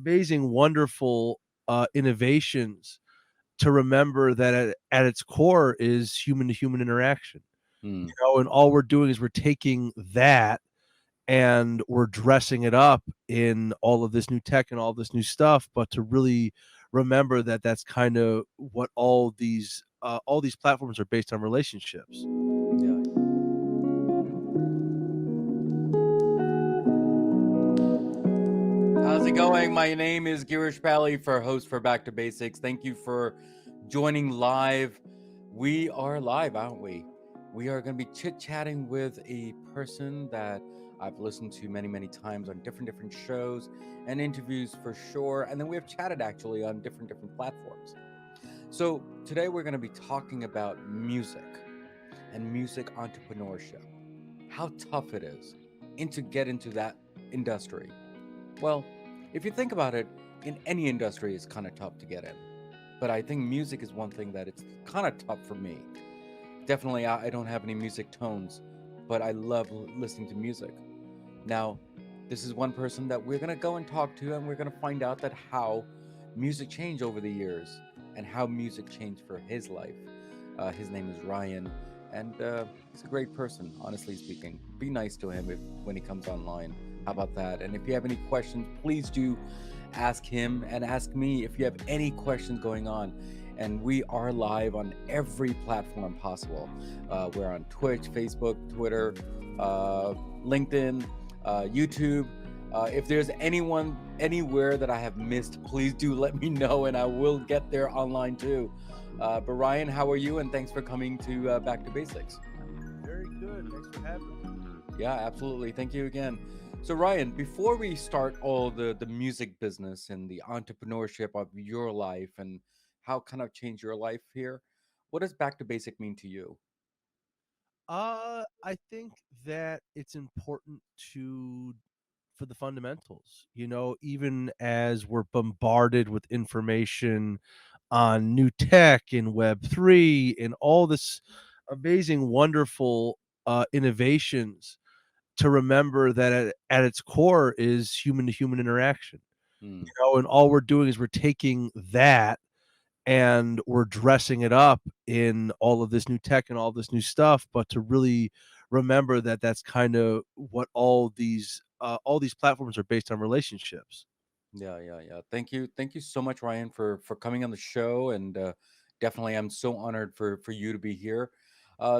amazing, wonderful innovations to remember that at its core is human to human interaction. Mm. And all we're doing is we're taking that and we're dressing it up in all of this new tech and all this new stuff, but to really remember that that's kind of what all these platforms are based on relationships. Yeah. How's it going? My name is Girish for host for Back to Basics. Thank you for joining live. We are live, aren't we? We are going to be chit-chatting with a person that I've listened to many times on different shows and interviews for sure. And then we have chatted actually on different platforms. So today we're going to be talking about music and music entrepreneurship. How tough it is to get into that industry. Well, if you think about it, in any industry, it's kind of tough to get in. But I think music is one thing that it's kind of tough for me. Definitely, I don't have any music tones, but I love listening to music. Now, this is one person that we're going to go and talk to, and we're going to find out that how music changed over the years and how music changed for his life. His name is Ryan, and he's a great person, honestly speaking. Be nice to him when he comes online. How about that? And if you have any questions, please do ask him and ask me if you have any questions going on. And we are live on every platform possible. We're on Twitch, Facebook, Twitter, LinkedIn, YouTube. If there's anyone anywhere that I have missed, please do let me know and I will get there online too. But Ryan, how are you? And thanks for coming to Back to Basics. Very good. Thanks for having me. Yeah, absolutely. Thank you again. So Ryan, before we start all the music business and the entrepreneurship of your life and how kind of changed your life here, what does Back to Basic mean to you? I think that it's important to for the fundamentals, even as we're bombarded with information on new tech and Web3 and all this amazing, wonderful innovations, to remember that at its core is human to human interaction. Hmm. And all we're doing is we're taking that and we're dressing it up in all of this new tech and all this new stuff, but to really remember that that's kind of what all these platforms are based on relationships. Yeah. Thank you so much, Ryan, for coming on the show, and definitely, I'm so honored for you to be here.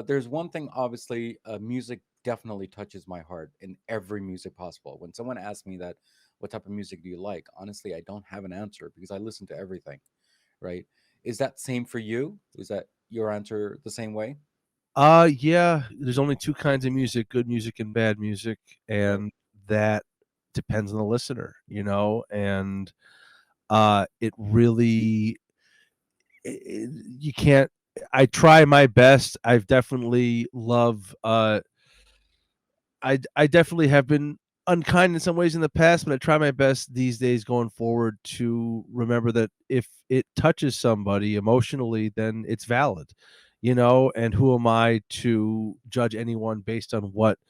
There's one thing, obviously, music definitely touches my heart in every music possible. When someone asks me that, what type of music do you like? Honestly, I don't have an answer because I listen to everything. Right? Is that same for you? Is that your answer the same way? Yeah, there's only two kinds of music, good music and bad music, Right. and that depends on the listener, and it really you can't. I try my best. I've definitely love I definitely have been unkind in some ways in the past, but I try my best these days going forward to remember that if it touches somebody emotionally, then it's valid, and who am I to judge anyone based on what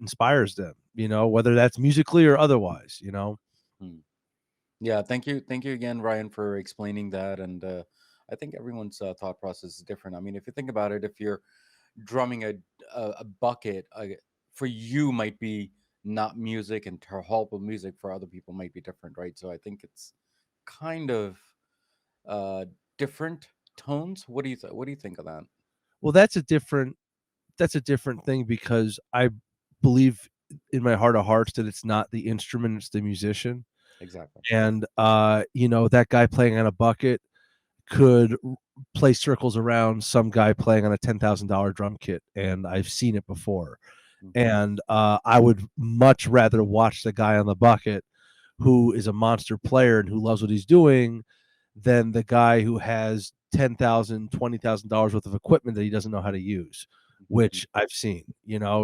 inspires them, whether that's musically or otherwise. Hmm. Yeah, thank you again, Ryan, for explaining that. And I think everyone's thought process is different. I mean, if you think about it, if you're drumming a bucket, for you might be not music, and horrible music for other people might be different, right? So I think it's kind of uh, different tones. What do you think of that? Well, that's a different thing because I believe in my heart of hearts that it's not the instrument, it's the musician. Exactly. And that guy playing on a bucket could play circles around some guy playing on a $10,000 drum kit, and I've seen it before. Hmm. And I would much rather watch the guy on the bucket who is a monster player and who loves what he's doing than the guy who has $20,000 worth of equipment that he doesn't know how to use, which I've seen.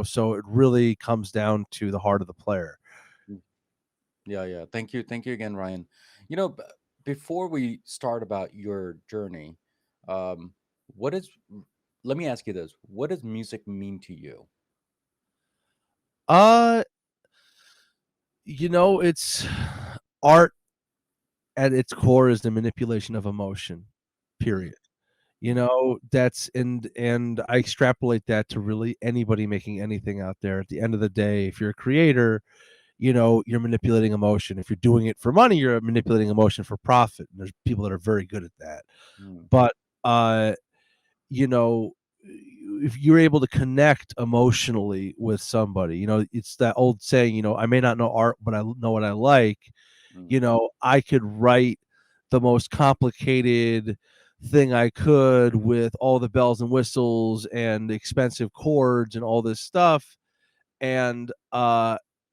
So it really comes down to the heart of the player. Yeah. Thank you again, Ryan. You know, before we start about your journey, um, what is? Let me ask you this: what does music mean to you? Uh, it's art at its core is the manipulation of emotion, Mm, period. You know, that's and I extrapolate that to really anybody making anything out there. At the end of the day, if you're a creator, you know, you're manipulating emotion. If you're doing it for money, you're manipulating emotion for profit. And there's people that are very good at that. mm, But uh, you know, if you're able to connect emotionally with somebody, you know, it's that old saying, you know, I may not know art, but I know what I like. mm, You know, I could write the most complicated thing I could with all the bells and whistles and expensive chords and all this stuff, and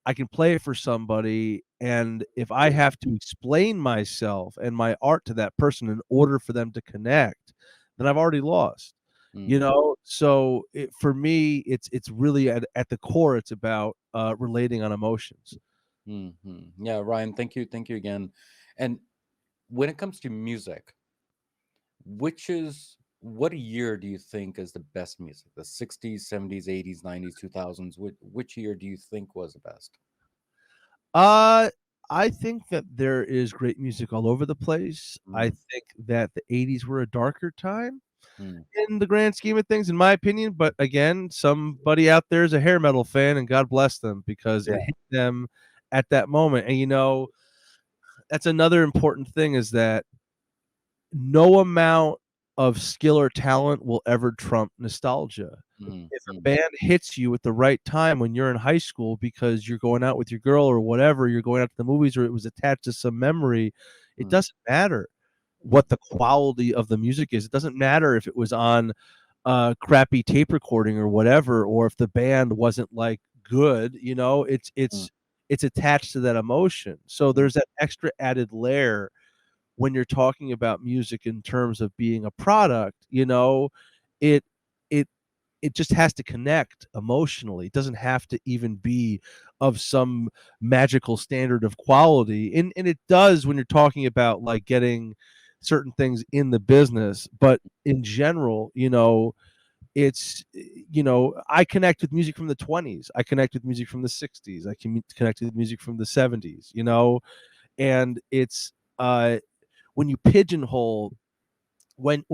I can play it for somebody, and if I have to explain myself and my art to that person in order for them to connect, then I've already lost. You mm, know, so for me, it's really at the core, it's about relating on emotions. Yeah, Ryan, thank you again. And when it comes to music, what year do you think is the best music? The 60s, 70s, 80s, 90s, 2000s? Which year do you think was the best? Uh, I think that there is great music all over the place. I Mm, think that the '80s were a darker time mm, in the grand scheme of things, in my opinion. But again, somebody out there is a hair metal fan, and God bless them because yeah. it hit them at that moment. And you know, that's another important thing is that no amount of skill or talent will ever trump nostalgia. Mm, If a mm, band hits you at the right time when you're in high school because you're going out with your girl or whatever, you're going out to the movies or it was attached to some memory, it mm, doesn't matter mm, what the quality of the music is. It doesn't matter if it was on a crappy tape recording or whatever, or if the band wasn't like good, you know, mm, it's attached to that emotion. So mm, there's that extra added layer when you're talking about music in terms of being a product, you know, it it it just has to connect emotionally. It doesn't have to even be of some magical standard of quality. And it does when you're talking about like getting certain things in the business, but in general, you know, it's you know, I connect with music from the 20s. I connect with music from the 60s. I can connect with music from the 70s, you know, and it's when you pigeonhole when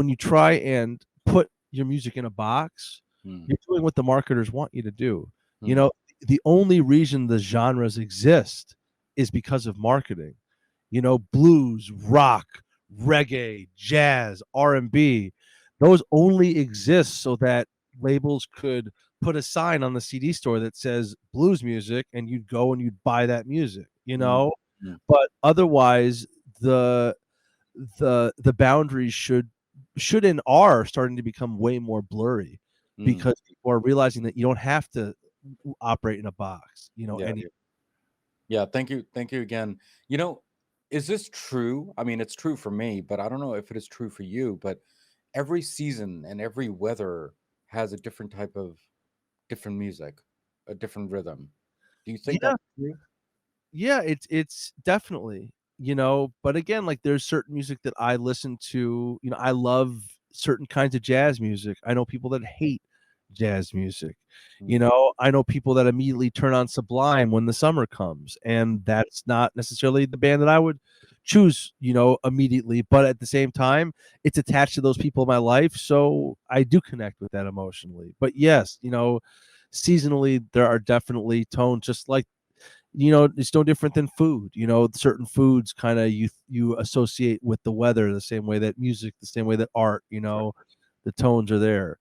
you try and put your music in a box, mm, you're doing what the marketers want you to do. You mm, know, the only reason the genres exist is because of marketing. You know, blues, rock, reggae, jazz, R&B, those only exist so that labels could put a sign on the CD store that says blues music and you'd go and you'd buy that music, you mm, know? mm, But otherwise the the boundaries should and are starting to become way more blurry mm. because people are realizing that you don't have to operate in a box, you know, Yeah, any yeah. Thank you again. You know, is this true? I mean, it's true for me, but I don't know if it is true for you. But every season and every weather has a different type of different music, a different rhythm. Do you think yeah. that's true? Yeah, it's definitely, you know, but again, like there's certain music that I listen to, you know, I love certain kinds of jazz music. I know people that hate jazz music. You Mm, know, I know people that immediately turn on Sublime when the summer comes, and that's not necessarily the band that I would choose, you know, immediately, but at the same time, it's attached to those people in my life, so I do connect with that emotionally. But yes, you know, seasonally there are definitely tones just like you know, it's no different than food. You know, certain foods kind of you associate with the weather the same way that music, the same way that art. You sure. know, the tones are there.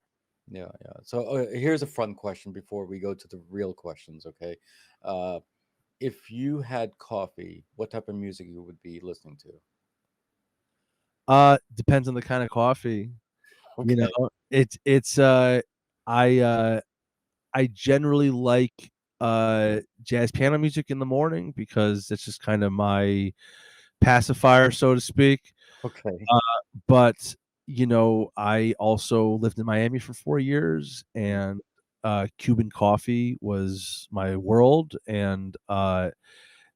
Yeah, yeah. So here's a fun question before we go to the real questions. Okay, uh, if you had coffee, what type of music you would be listening to? Depends on the kind of coffee. You Okay. know, it's I I generally like jazz piano music in the morning because it's just kind of my pacifier, so to speak. Okay. Uh, but you know, I also lived in Miami for 4 years, Mm, and Cuban coffee was my world, and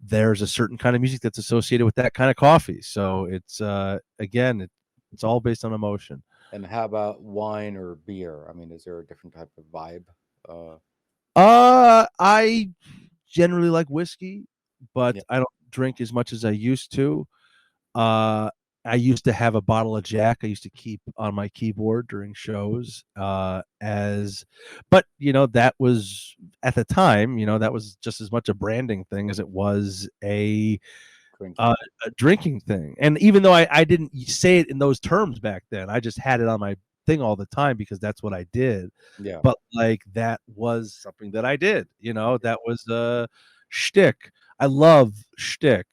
there's a certain kind of music that's associated with that kind of coffee. So it's again, it's all based on emotion. and how about wine or beer? I mean, is there a different type of vibe? Uh, I generally like whiskey, but Yeah. I don't drink as much as I used to. Uh, I used to have a bottle of Jack I used to keep on my keyboard during shows, but, that was at the time, that was just as much a branding thing as it was Drinking uh, thing. a drinking thing. And even though I didn't say it in those terms back then, I just had it on my thing all the time because that's what I did. Yeah. But like that was something that I did, that was a shtick. I love shtick.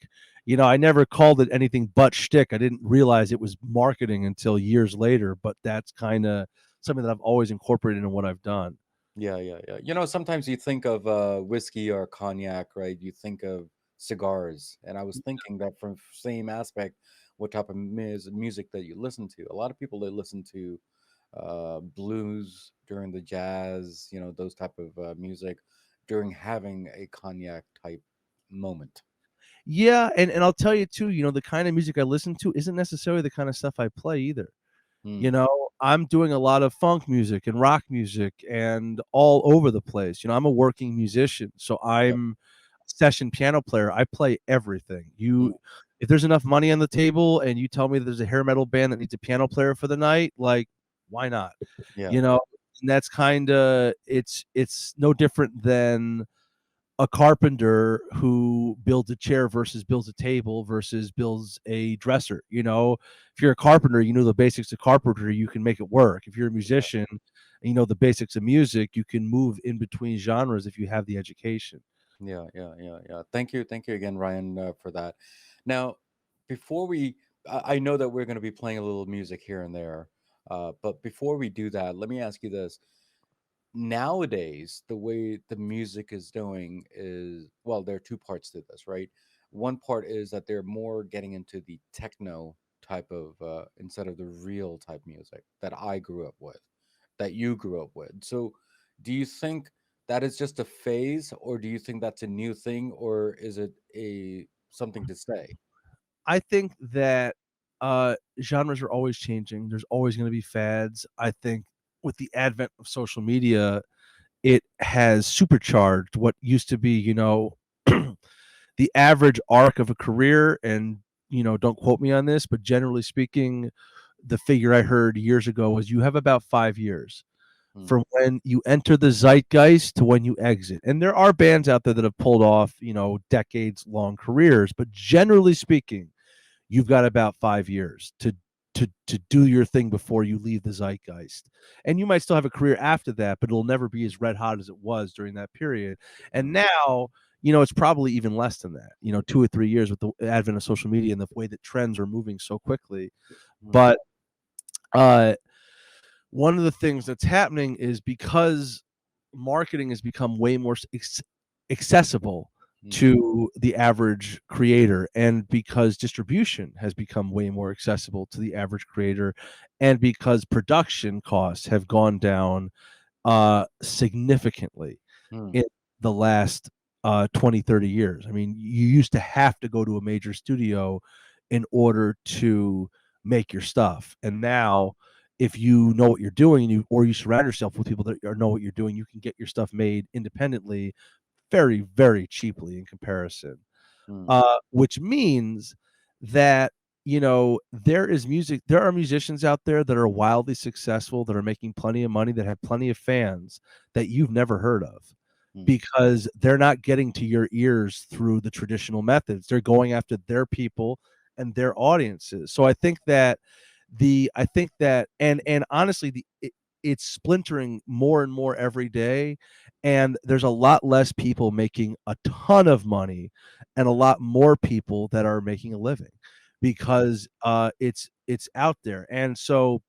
I never called it anything but shtick. I didn't realize it was marketing until years later, but that's kind of something that I've always incorporated in what I've done. Yeah, yeah, yeah. Sometimes you think of whiskey or cognac, right? You think of cigars, and I was thinking that from same aspect, what type of music that you listen to. A lot of people they listen to blues during the jazz, those type of music during having a cognac type moment. Yeah, and I'll tell you too, the kind of music I listen to isn't necessarily the kind of stuff I play either. Mm, I'm doing a lot of funk music and rock music and all over the place. I'm a working musician, so yep. I'm a session piano player. I play everything. Mm, If there's enough money on the table and you tell me there's a hair metal band that needs a piano player for the night, like, why not? yeah, You know, and that's it's no different than a carpenter who builds a chair versus builds a table versus builds a dresser. If you're a carpenter, you know the basics of carpentry, you can make it work. If you're a yeah, musician, you know the basics of music, you can move in between genres if you have the education. yeah, yeah, yeah, yeah. Thank you again, Ryan, for that. Now, before I know that we're going to be playing a little music here and there, but before we do that, let me ask you this: nowadays the way the music is doing is, well, there are two parts to this, right? One part is that they're more getting into the techno type of instead of the real type music that I grew up with, that you grew up with. So do you think that is just a phase, or do you think that's a new thing, or is it a something to say? I think that genres are always changing. There's always going to be fads. I think with the advent of social media, it has supercharged what used to be, the average arc of a career. And, don't quote me on this, but generally speaking, the figure I heard years ago was you have about 5 years Hmm. from when you enter the zeitgeist to when you exit. And there are bands out there that have pulled off, decades long careers, but generally speaking, you've got about 5 years to do your thing before you leave the zeitgeist. And you might still have a career after that, but it'll never be as red hot as it was during that period. And Hmm. now, it's probably even less than that, 2 or 3 years with the advent of social media and the way that trends are moving so quickly. Hmm. But uh one of the things that's happening is because marketing has become way more accessible Hmm. to the average creator, and because distribution has become way more accessible to the average creator, and because production costs have gone down significantly Hmm. in the last 20, 30 years. I mean, you used to have to go to a major studio in order to make your stuff. And now, if you know what you're doing and you surround yourself with people that know what you're doing, you can get your stuff made independently very, very cheaply in comparison. Hmm. Which means that there are musicians out there that are wildly successful, that are making plenty of money, that have plenty of fans that you've never heard of, Hmm. because they're not getting to your ears through the traditional methods. They're going after their people and their audiences. So I think that and honestly it's splintering more and more every day, and there's a lot less people making a ton of money and a lot more people that are making a living, because it's out there. And so,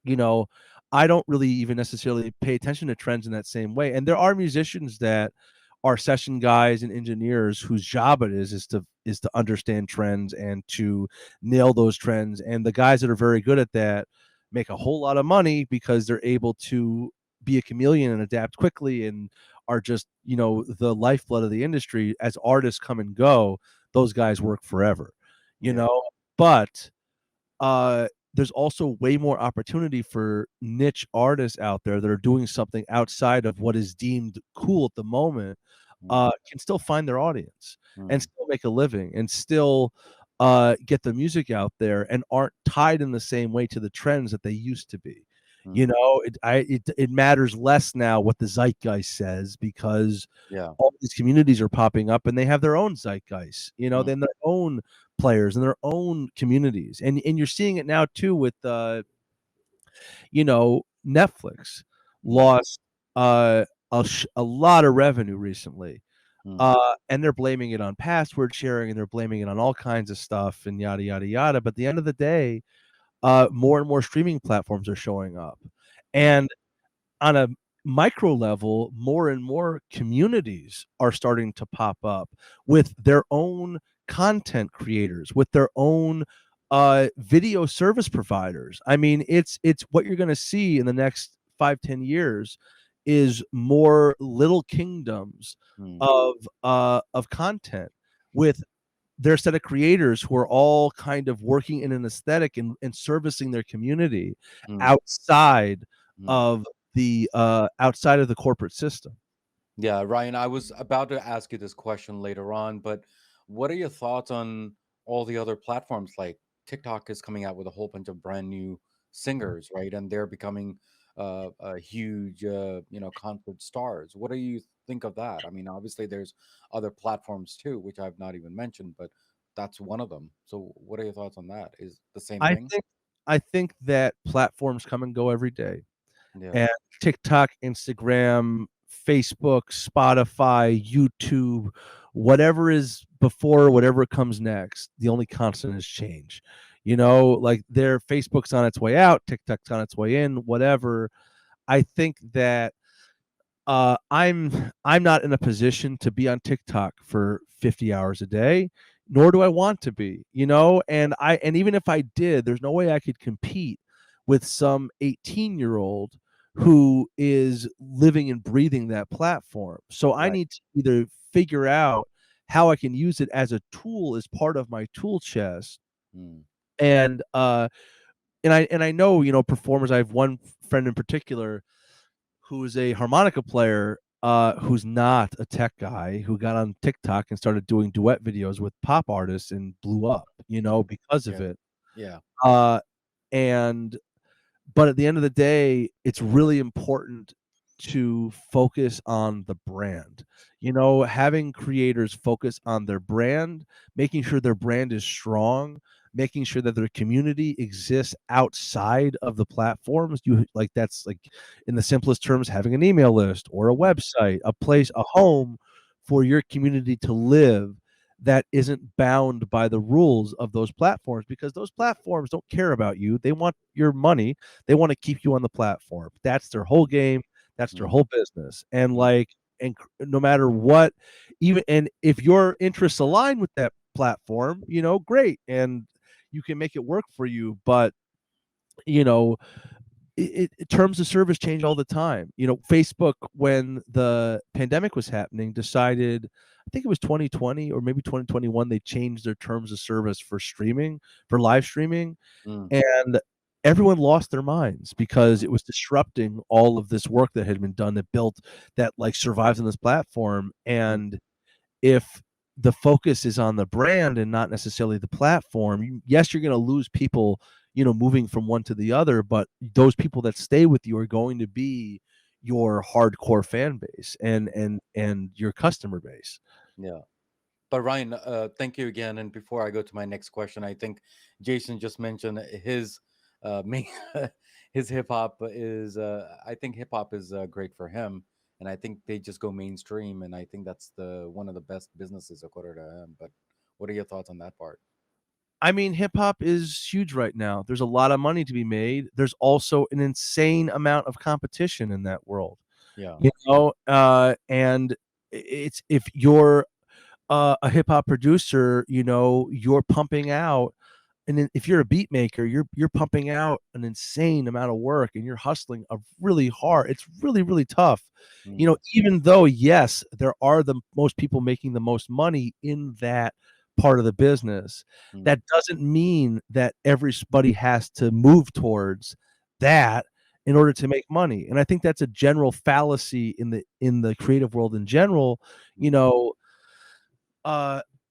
you know, I don't really even necessarily pay attention to trends in that same way. And there are musicians that are session guys and engineers whose job it is to understand trends and to nail those trends. And the guys that are very good at that make a whole lot of money because they're able to be a chameleon and adapt quickly, and are just, the lifeblood of the industry. As artists come and go, those guys work forever, you Yeah. know. But there's also way more opportunity for niche artists out there that are doing something outside of what is deemed cool at the moment, mm, can still find their audience and mm, still make a living and still get the music out there and aren't tied in the same way to the trends that they used to be. You mm. know, it matters less now what the zeitgeist says, because Yeah. all these communities are popping up and they have their own zeitgeist, you know, Mm, then their own players and their own communities. And you're seeing it now too with Netflix mm, lost a lot of revenue recently. mm, And they're blaming it on password sharing, and they're blaming it on all kinds of stuff and yada yada yada. But at the end of the day, more and more streaming platforms are showing up. mm, And on a micro level, more and more communities are starting to pop up with their own content creators, with their own video service providers. I mean, it's what you're going to see in the next 5-10 years is more little kingdoms mm, of content with their set of creators who are all kind of working in an aesthetic and servicing their community mm, outside mm. of the outside of the corporate system. Yeah, Ryan, I was about to ask you this question later on, but what are your thoughts on all the other platforms? Like TikTok is coming out with a whole bunch of brand new singers, right? And they're becoming a huge, concert stars. What do you think of that? I mean, obviously there's other platforms too, which I've not even mentioned, but that's one of them. So what are your thoughts on that? Is the same I thing? think I think that platforms come and go every day. Yeah. And TikTok, Instagram, Facebook, Spotify, YouTube, whatever is before, whatever comes next, the only constant is change. You know, like their Facebook's on its way out, TikTok's on its way in, whatever. I think that I'm not in a position to be on TikTok for 50 hours a day, nor do I want to be, you know, and even if I did, there's no way I could compete with some 18-year-old who is living and breathing that platform. So I Right. need to either figure out how I can use it as a tool, as part of my tool chest, Mm, and I know, performers. I have one friend in particular who is a harmonica player, who's not a tech guy, who got on TikTok and started doing duet videos with pop artists and blew up, because yeah. of it. Yeah. Uh, and but at the end of the day, it's really important to focus on the brand. Having creators focus on their brand, making sure their brand is strong, making sure that their community exists outside of the platforms. That's like, in the simplest terms, having an email list or a Mm, website, a mm, place, a home for your community to live, that isn't bound by the rules of those platforms, because those platforms don't care about you. They want your money. They want to keep you on the platform. That's their whole game. That's their mm, whole business. And mm, no matter what, and if your interests align with that platform, great, and you can make it work for you. But you know, terms of service change all the time. Facebook, when the pandemic was happening, decided, I think it was 2020 or maybe 2021, they changed their terms of service for streaming, for live streaming, mm, and everyone lost their minds because it was disrupting all of this work that had been done, that like survives on this platform. mm. And if the focus is on the brand and not necessarily the platform, yes, you're going to lose people, moving from one to the other, but those people that stay with you are going to be your hardcore fan base and your customer base. Yeah. But Ryan, thank you again. And before I go to my next question, I think Jason just mentioned his main his hip hop is. I think hip hop is great for him, and I think they just go mainstream, and I think that's the one of the best businesses according to him. But what are your thoughts on that part? I mean, hip hop is huge right now. There's a lot of money to be made. There's also an insane amount of competition in that world. Yeah. And it's if you're a hip hop producer, you're pumping out, and then if you're a beat maker, you're pumping out an insane amount of work, and you're hustling a really hard. It's really, really tough. Mm, Even though, yes, there are the most people making the most money in that part of the business, mm, that doesn't mean that everybody has to move towards that. in order to make money. And I think that's a general fallacy in the creative world in general. You Mm, know,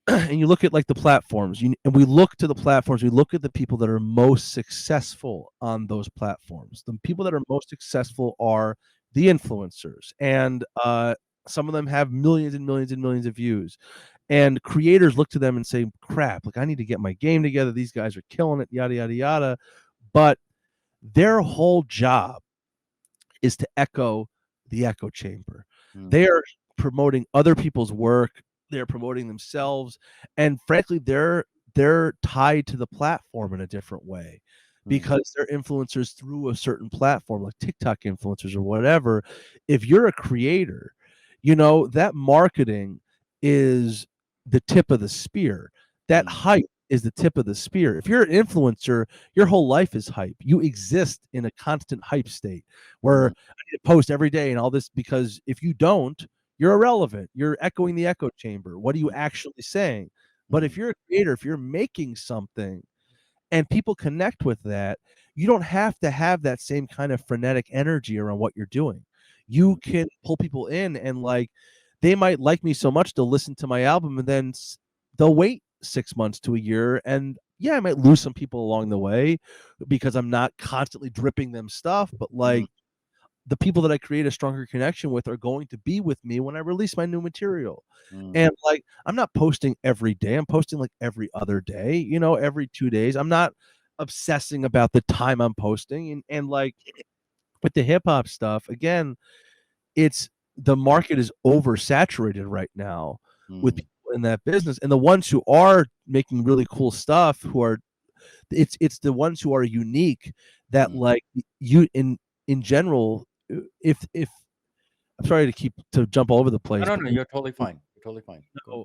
and you look at like the platforms, and we look to the platforms, we look at the people that are most successful on those platforms. The people that are most successful are the influencers, and some of them have millions and millions and millions of views. And creators look to them and say, crap, like I need to get my game together. These guys are killing it, yada, yada, yada. But their whole job is to echo the echo chamber. mm, They are promoting other people's work. They're promoting themselves, and frankly, they're tied to the platform in a different way mm, because they're influencers through a certain platform, like TikTok influencers or whatever. If you're a creator, you know that marketing is the tip of the spear. That mm, hype is the tip of the spear. If you're an influencer, your whole life is hype. You exist in a constant hype state where mm, I need to post every day and all this, because if you don't, you're irrelevant. You're echoing the echo chamber. What are you actually saying? But if mm, you're a creator, if you're making something and people connect with that, you don't have to have that same kind of frenetic energy around what you're doing. You mm, can pull people in, and like they might like me so much to listen to my album, and then they'll wait 6 months to a year, and yeah, I might lose some people along the way because I'm not constantly dripping them stuff, but mm, like the people that I create a stronger connection with are going to be with me when I release my new material. mm, And like I'm not posting every day. I'm posting like every other day, you know, every 2 days. I'm not obsessing about the time I'm posting, and like with the hip hop stuff, again, it's the market is oversaturated right now with mm, people in that business, and the ones who are making really cool stuff, who are it's the ones who are unique that mm. like you in general, if I'm sorry to keep to jump all over the No, place, no, but no. You're totally fine. You're totally fine. Go ahead.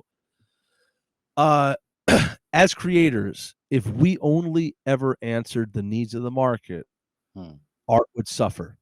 know, uh, as creators, if we only ever answered the needs of the market, Mm, art would suffer.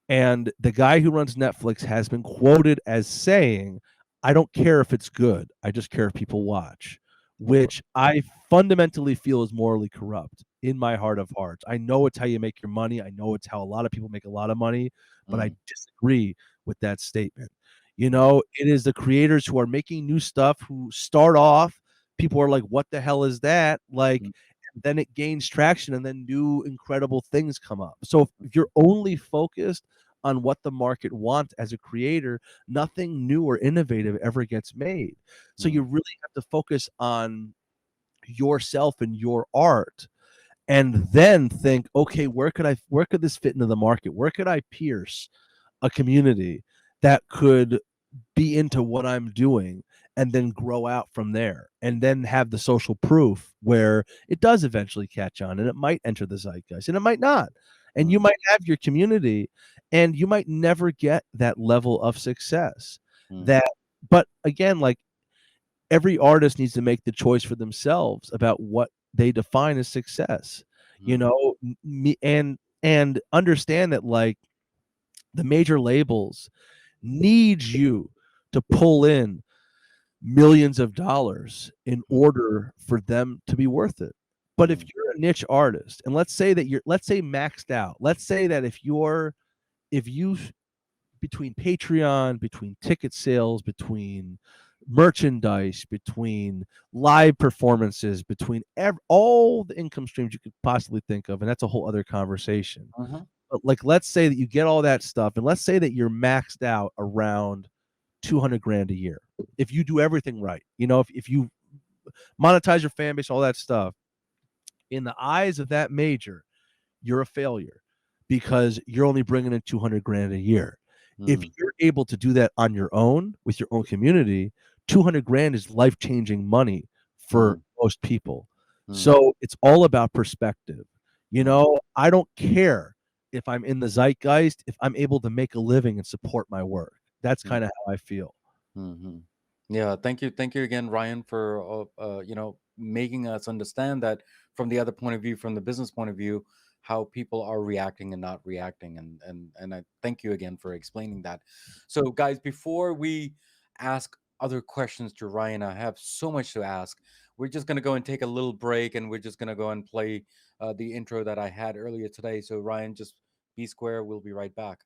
And the guy who runs Netflix has been quoted as saying, I don't care if it's good. I just care if people watch, of course. which I fundamentally feel is morally corrupt in my heart of hearts. I know it's how you make your money. I know it's how a lot of people make a lot of money, but I Mm, disagree with that statement. You know, it is the creators who are making new stuff who start off, people are like, what the hell is that? Like, mm, then it gains traction and then new incredible things come up. So if you're only focused on what the market wants as a creator, nothing new or innovative ever gets made. So you mm, really have to focus on yourself and your art, and then think, okay, where could this fit into the market? Where could I pierce a community that could be into what I'm doing, and then grow out from there, and then have the social proof where it does eventually catch on, and it might enter the zeitgeist and it might not. And you mm, might have your community and you might never get that level of success. mm, That but again, like every artist needs to make the choice for themselves about what they define as success. You mm, know, me and understand that like the major labels need you to pull in millions of dollars in mm, order for them to be worth it. But if mm, you're a niche artist, and let's say maxed out, let's say that if you between Patreon, between ticket sales, between merchandise, between live performances, between all the income streams you could possibly think of, and that's a whole other conversation. mhm, But like, let's say that you get all that stuff, and let's say that you're maxed out around 200 grand a year. If you do everything right, you know, if you monetize your fan base, all that stuff, in the eyes of that major, you're a failure because you're only bringing in 200 grand a year. If mm, you're able to do that on your own with your own community, 200 grand is life changing money for mm, most people. mm, So it's all about perspective. You mm, know, I don't care if I'm in the zeitgeist, if I'm able to make a living and support my work. That's mm, kind of how I feel. mhm. Yeah, thank you again, Ryan, for making us understand that from the other point of view, from the business point of view, how people are reacting and not reacting, and I thank you again for explaining that. So, guys, before we ask other questions to Ryan, I have so much to ask. We're just gonna go and take a little break, and we're just gonna go and play the intro that I had earlier today. So, Ryan, just Be square. We'll be right back.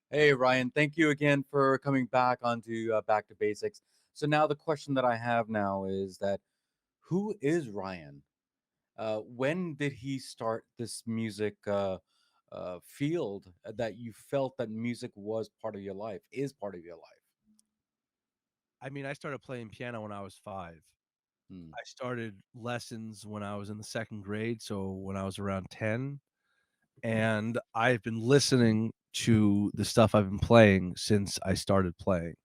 Hey, Ryan, thank you again for coming back onto Back to Basics. So now the question that I have now is that who is Ryan? When did he start this music field that you felt that music was part of your life, is part of your life? I mean, I started playing piano when I was 5. Hmm. I started lessons when I was in the 2nd grade, so when I was around 10, and I've been listening to the stuff I've been playing since I started playing,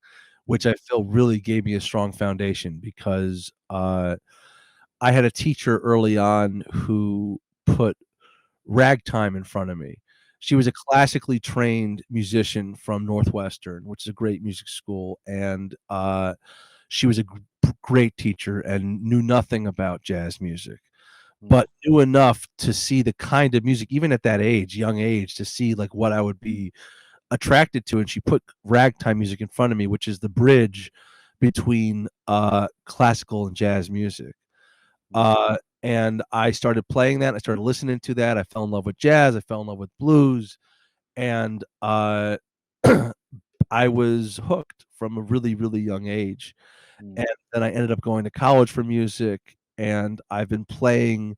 which I feel really gave me a strong foundation because, I had a teacher early on who put ragtime in front of me. She was a classically trained musician from Northwestern, which is a great music school, and, she was a great teacher and knew nothing about jazz music, Hmm. but knew enough to see the kind of music, even at that age, young age, to see, like, what I would be attracted to, and she put ragtime music in front of me, which is the bridge between, classical and jazz music. Hmm. And I started playing that, I started listening to that, I fell in love with jazz, I fell in love with blues, and, I was hooked from a really, really young age, Hmm. and then I ended up going to college for music, and I've been playing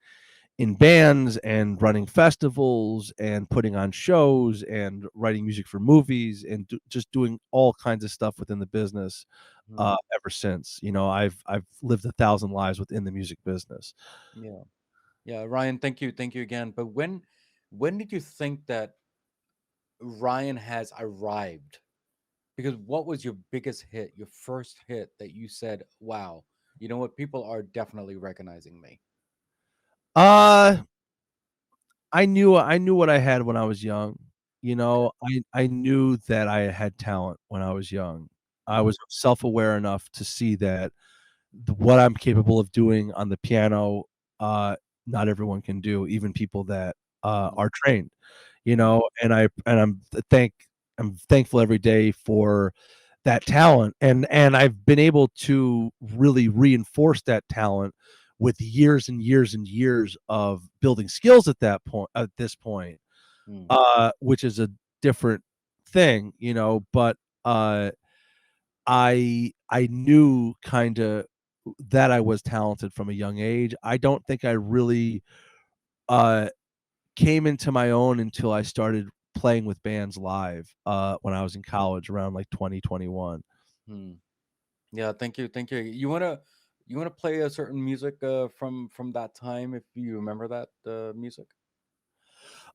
in bands and running festivals and putting on shows and writing music for movies and just doing all kinds of stuff within the business, Hmm. ever since. You know, I've lived 1,000 lives within the music business. Yeah. Yeah, Ryan, thank you again. But when did you think that Ryan has arrived? Because what was your biggest hit, your first hit that you said, "Wow, you know what? People are definitely recognizing me." Uh, I knew what I had when I was young. You Okay. know, I knew that I had talent when I was young. I Hmm. was self-aware enough to see that what I'm capable of doing on the piano, uh, not everyone can do, even people that, Hmm. are trained, you Hmm. know, and I'm thankful every day for that talent, and I've been able to really reinforce that talent with years and years and years of building skills at this point, Hmm. which is a different thing, you know, but, uh I knew kinda that I was talented from a young age. I don't think I really, uh, came into my own until I started playing with bands live, when I was in college around, like, 2021. Hmm. Yeah, thank you. You wanna play a certain music from that time if you remember that music?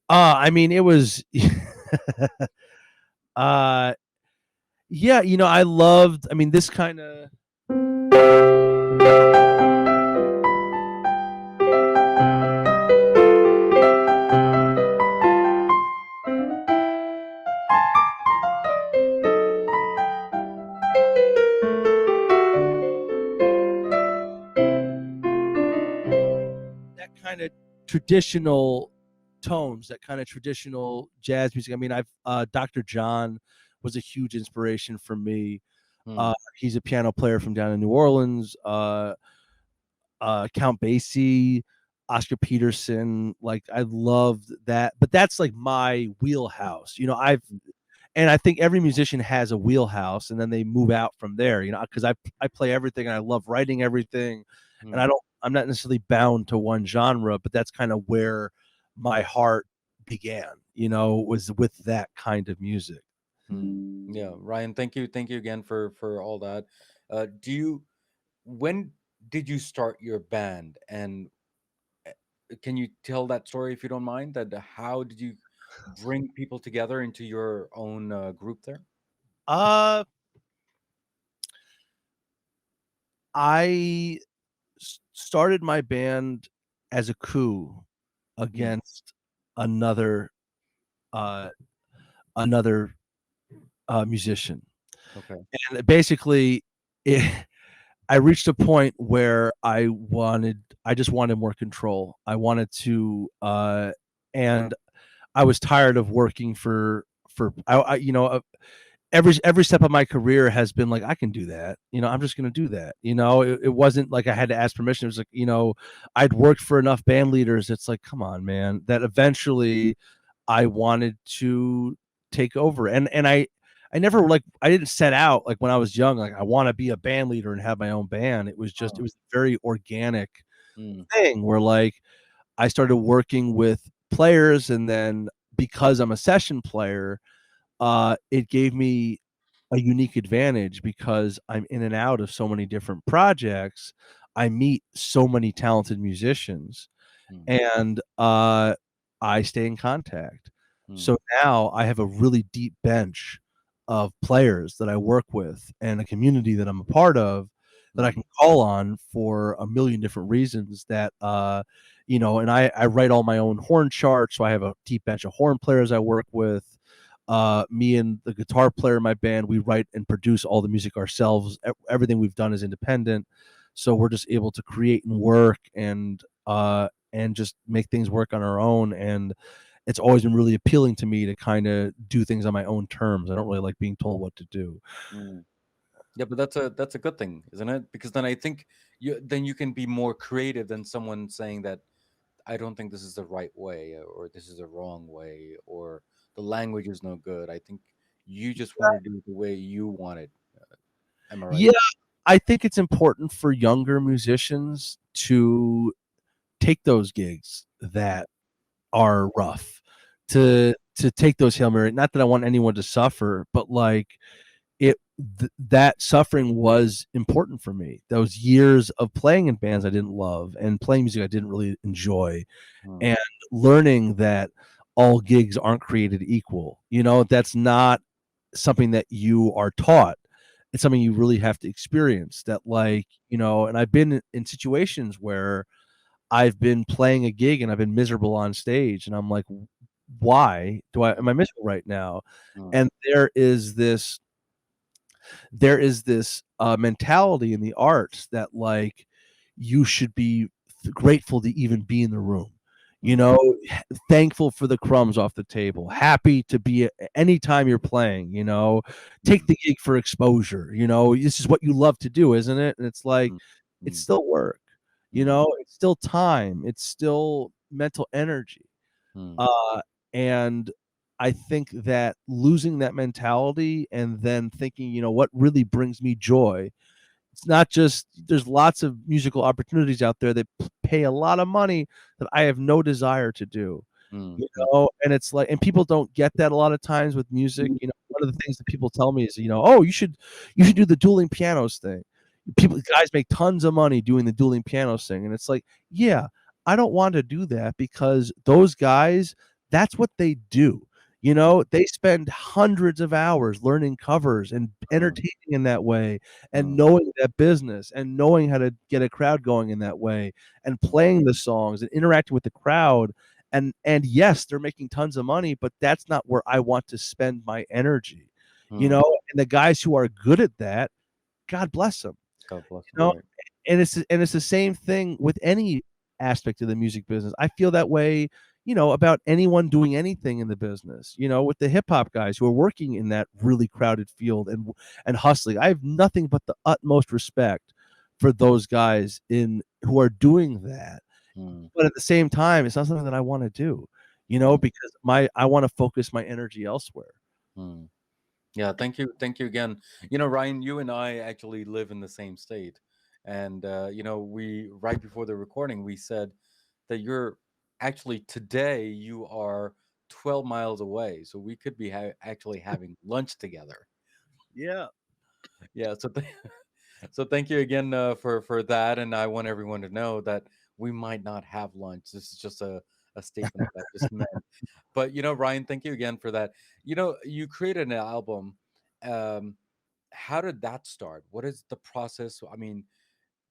I mean, it was uh, yeah, you know, I mean, this kinda that kinda traditional tones, that kinda traditional jazz music. I mean, Dr. John was a huge inspiration for me. Hmm. He's a piano player from down in New Orleans. Count Basie, Oscar Peterson. Like I loved that, but that's like my wheelhouse. You know, I think every musician has a wheelhouse, and then they move out from there. You know, because I play everything, and I love writing everything, and I'm not necessarily bound to one genre, but that's kind of where my heart began. You know, was with that kind of music. Yeah, Ryan, thank you again for all that. Do you when did you start your band, and can you tell that story if you don't mind? That how did you bring people together into your own group there? Uh, I started my band as a coup Mm, against another uh another musician, okay. and basically it, I reached a point where I just wanted more control. I wanted to and I was tired of working for you know, every step of my career has been like, I can do that. You know, I'm just going to do that. You know, it wasn't like I had to ask permission. It was like, you know, I'd worked for enough band leaders. It's like, come on, man, that eventually I wanted to take over. And I never like, I didn't set out like when I was young, like I want to be a band leader and have my own band. It was just, Oh, it was a very organic mm, thing where like I started working with players, and then because I'm a session player, it gave me a unique advantage because I'm in and out of so many different projects. I meet so many talented musicians, mm, and I stay in contact. mm, So now I have a really deep bench of players that I work with and a community that I'm a part of that I mm, can call on for a million different reasons that you know, and I write all my own horn charts, so I have a deep bench of horn players I work with. Me and the guitar player in my band, we write and produce all the music ourselves. Everything we've done is independent, so we're just able to create and work and just make things work on our own. And it's always been really appealing to me to kind of do things on my own terms. I don't really like being told what to do. mm. Yeah, but that's a good thing, isn't it? Because then I think you can be more creative than someone saying that I don't think this is the right way, or this is a wrong way, or the language is no good. I think you just want to do it the way you want it. Am I right? Yeah, I think it's important for younger musicians to take those gigs Mm, that are rough, to take those Hail Mary. Not that I want anyone to suffer, but like that suffering was important for me. Those years of playing in bands I didn't love and playing music I didn't really enjoy, mm, and learning that all gigs aren't created equal. You know, that's not something that you are taught. It's something you really have to experience. That like, you know, and I've been in situations where I've been playing a gig and I've been miserable on stage, and I'm like, why do I am I miserable right now? mm, And there is this mentality in the arts that like you should be grateful to even be in the room, you mm, know, thankful for the crumbs off the table, happy to be anytime you're playing, you know, take mm, the gig for exposure, you know, this is what you love to do, isn't it? And it's like, mm, it's mm, still work, you mm, know, it's still time, it's still mental energy. mm, uh, and I think that losing that mentality and then thinking, you know, what really brings me joy? It's not just, there's lots of musical opportunities out there that pay a lot of money that I have no desire to do. mm, You mm, know, and it's like, and people don't get that a lot of times with music. You know, one of the things that people tell me is, you know, oh, you should do the dueling pianos thing. People, guys make tons of money doing the dueling pianos thing, and it's like, yeah, I don't want to do that because those guys, that's what they do. You know, they spend hundreds of hours learning covers and mm, entertaining in that way, and mm, knowing that business and knowing how to get a crowd going in that way, and mm, playing the songs and interacting with the crowd. And yes, they're making tons of money, but that's not where I want to spend my energy. You know, mm. and the guys who are good at that, God bless them. God bless You them, know, right? and it's the same thing with any aspect of the music business. I feel that way, you know, about anyone doing anything in the business. You know, with the hip hop guys who are working in that really crowded field and hustling. I have nothing but the utmost respect for those guys in who are doing that. mm, but at the same time, it's not something that I wanna do, mm, because I wanna focus my energy elsewhere. mm. Yeah, thank you again. Ryan, you and I actually live in the same state, and we right before the recording we said that you're actually today you are 12 miles away, so we could be actually having lunch together. Yeah. Yeah, so thank you again for that, and I want everyone to know that we might not have lunch. This is just a statement that I just meant. But Ryan, thank you again for that. You created an album. Um, how did that start? What is the process? I mean,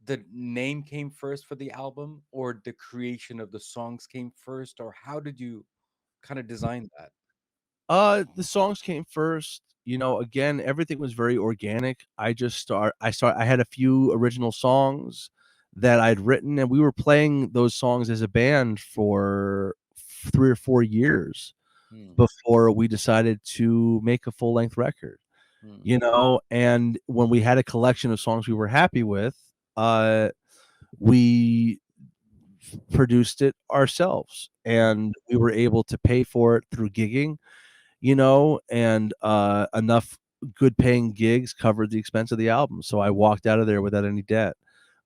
the name came first for the album, or the creation of the songs came first, or how did you kind of design that? The songs came first, again, everything was very organic. I had a few original songs that I'd written, and we were playing those songs as a band for 3 or 4 years Hmm, before we decided to make a full-length record, hmm, and when we had a collection of songs we were happy with, uh, we produced it ourselves, hmm, and we were able to pay for it through gigging, and enough good paying gigs covered the expense of the album. So I walked out of there without any debt,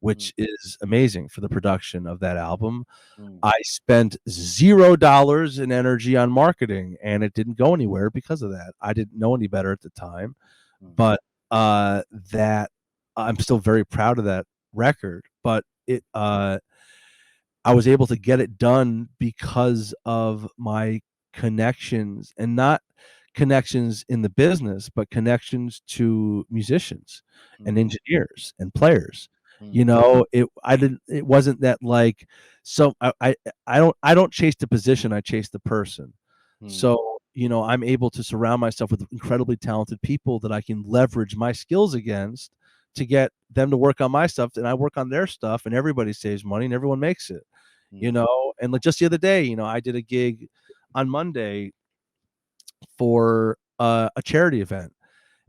hmm, which is amazing for the production of that album. hmm, I spent $0 in energy on marketing, and it didn't go anywhere because of that. I didn't know any better at the time, hmm, but that I'm still very proud of that record. But I was able to get it done because of my connections, and not connections in the business, but connections to musicians and hmm, engineers and players. hmm, It wasn't that, like, so I don't chase the position, I chase the person. hmm, So, I'm able to surround myself with incredibly talented people that I can leverage my skills against to get them to work on my stuff, and I work on their stuff, and everybody saves money and everyone makes it. hmm, And like just the other day, I did a gig on Monday for a charity event.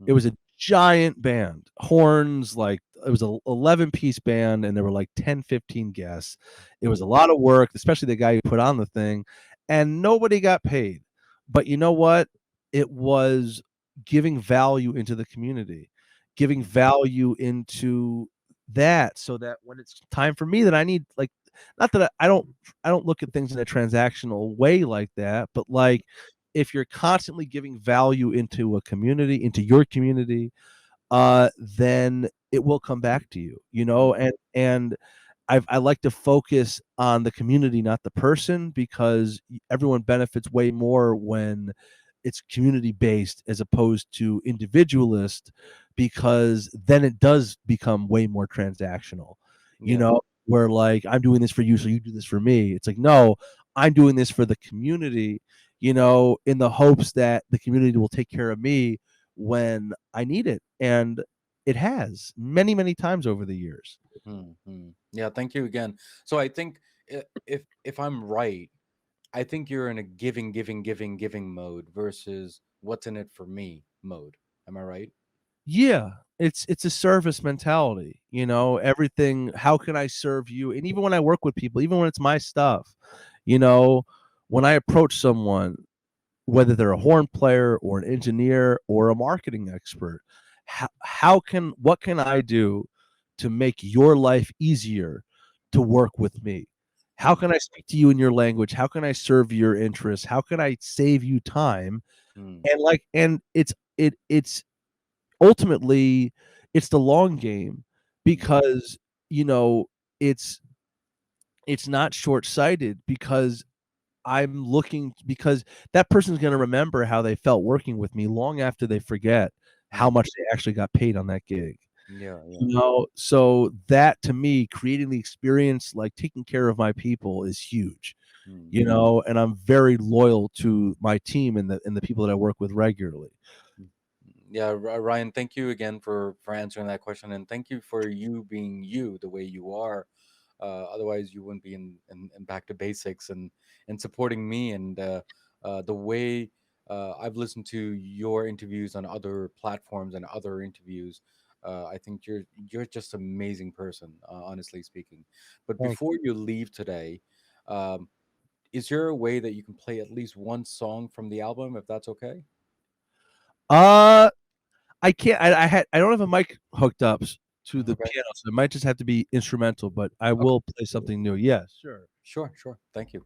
It hmm, was a giant band, horns, like it was a 11-piece band, and there were like 10, 15 guests. It was a hmm, lot of work, especially the guy who put on the thing, and nobody got paid. But you know what? It was giving value into the community, giving hmm, value into that, so that when it's time for me that I need, like, not that I don't look at things in a transactional way like that, but like, if you're constantly giving value into a community, into your community, then it will come back to you, hmm, and I like to focus on the community, not the person, because everyone benefits way more when it's community based as opposed to individualist, because then it does become way more transactional, you yeah. know, where, like, I'm doing this for you, so you do this for me. It's like, no, I'm doing this for the community, in the hopes that the community will take care of me when I need it. And it has many, many times over the years. Yeah, thank you again. So I think if I'm right, I think you're in a giving, giving, giving, giving mode versus what's in it for me mode. Am I right? Yeah, it's a service mentality, everything, how can I serve you? And even when I work with people, even when it's my stuff, you know, when I approach someone, whether they're a horn player or an engineer or a marketing expert, what can I do to make your life easier to work with me? How Hmm, can I speak to you in your language? How can I serve your interests? How can I save you time? hmm, And it's ultimately, it's the long game, hmm, because, you know, it's it's not short-sighted, because that person's gonna remember how they felt working with me long after they forget how hmm. much they actually got paid on that gig. Yeah, yeah. So that, to me, creating the experience, like taking care of my people, is huge, Hmm. and I'm very loyal to my team and the people that I work with regularly. Yeah, Ryan, thank you again for answering that question, and thank you for you being you the way you are. Otherwise, you wouldn't be in back to basics and supporting me and the way I've listened to your interviews on other platforms and other interviews. I think you're just an amazing person, honestly speaking. But Thank before you leave today, um, is there a way that you can play at least one song from the album, if that's okay? you. I can't. I don't have a mic hooked up to the Okay. piano, so it might just have to be instrumental. But I Okay. will play something new. Yeah, sure. Sure. Sure. Thank you.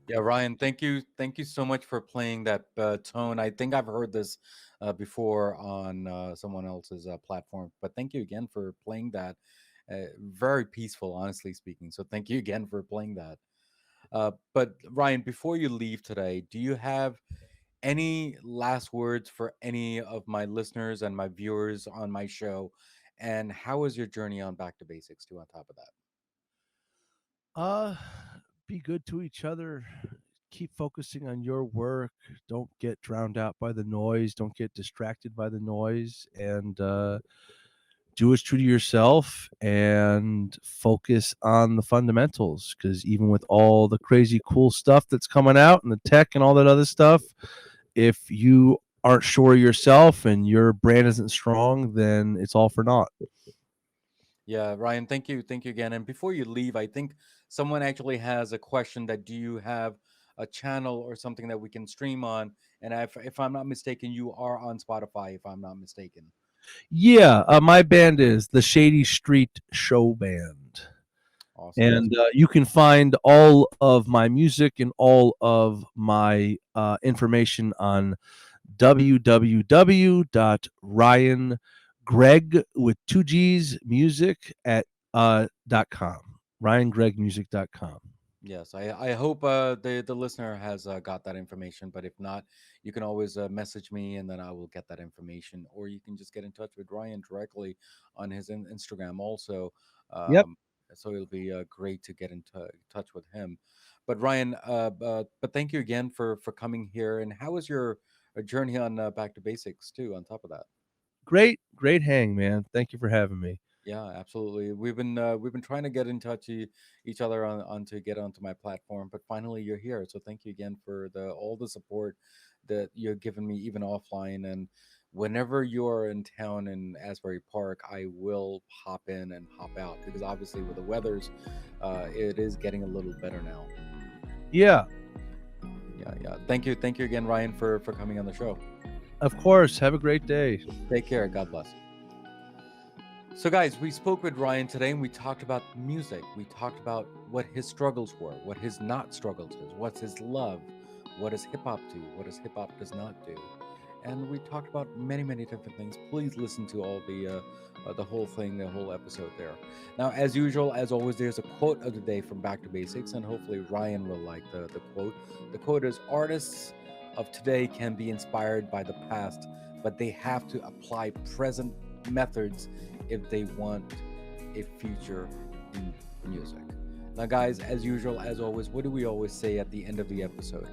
Yeah, Ryan, thank you so much for playing that tone. I think I've heard this before on someone else's platform, but thank you again for playing that. Very peaceful, honestly speaking. So thank you again for playing that. But Ryan, before you leave today, do you have any last words for any of my listeners and my viewers on my show? And how was your journey on Back to Basics too? On top of that, Uh, be good to each other. Keep focusing on your work. Don't get drowned out by the noise. Don't get distracted by the noise. And do what's true to yourself and focus on the fundamentals. Because even with all the crazy cool stuff that's coming out and the tech and all that other stuff, if you aren't sure of yourself and your brand isn't strong, then it's all for naught. yeah, Ryan, thank you again. And before you leave, I think someone actually has a question that do you have a channel or something that we can stream on? And if I'm not mistaken, you are on Spotify, if I'm not mistaken. Yeah, my band is the Shady Street Show Band. Awesome, awesome. And you can find all of my music and all of my information on www.ryan Gregg with two G's music at .com. RyanGreggMusic.com. Yes, I hope the listener has got that information. But if not, you can always message me, and then I will get that information. Or you can just get in touch with Ryan directly on his Instagram also. Yep. Um, so it'll be great to get touch with him. But Ryan, but thank you again for coming here. And how was your journey on Back to Basics too? On top of that. Great hang, man. Thank you for having me. Yeah, absolutely. We've been trying to get in touch each other on to get onto my platform, but finally you're here. So thank you again for the all the support that you're giving me even offline. And whenever you're in town in Asbury Park, I will hop in and hop out because obviously with the weathers, it is getting a little better now. Yeah, Yeah. Thank you again, Ryan, for coming on the show. of course. Have a great day. Take care. God bless. So, guys, we spoke with Ryan today and we talked about music. We talked about what his struggles were, what his not struggles is, what's his love, what does hip hop do, what does hip hop does not do. And we talked about many different things. Please listen to all the whole thing, the whole episode there. Now, as usual, as always, there's a quote of the day from Back to Basics, and hopefully Ryan will like the quote. The quote is: "Artists of today can be inspired by the past, but they have to apply present methods if they want a future in music." Now, guys, as usual, as always, what do we always say at the end of the episode?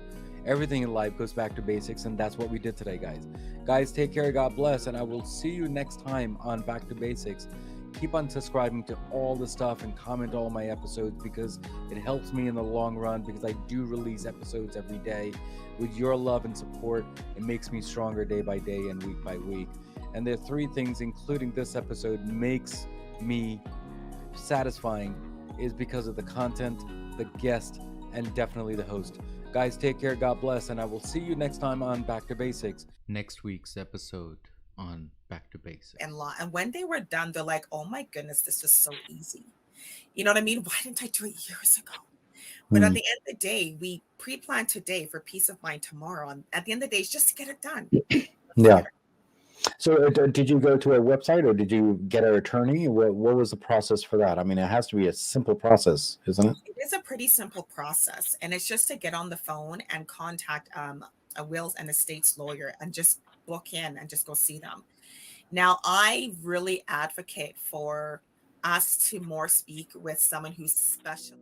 Everything in life goes back to basics, and that's what we did today, guys. Guys, take care, God bless, and I will see you next time on Back to Basics. Keep on subscribing to all the stuff and comment all my episodes because it helps me in the long run because I do release episodes every day. With your love and support, it makes me stronger day by day and week by week. And there are three things, including this episode, makes me satisfying is because of the content, the guest, and definitely the host. Guys, take care, God bless, and I will see you next time on Back to Basics. Next week's episode on Back to Basics. And when they were done, they're like, "Oh my goodness, this was so easy." You know what I mean? Why didn't I do it years ago? But at the end of the day, we pre-plan today for peace of mind tomorrow. And at the end of the day, it's just to get it done. Yeah. So did you go to a website or did you get an attorney? What was the process for that? I mean, it has to be a simple process, isn't it? It is a pretty simple process. And it's just to get on the phone and contact a wills and estates lawyer and just book in and just go see them. Now, I really advocate for us to more speak with someone who's special.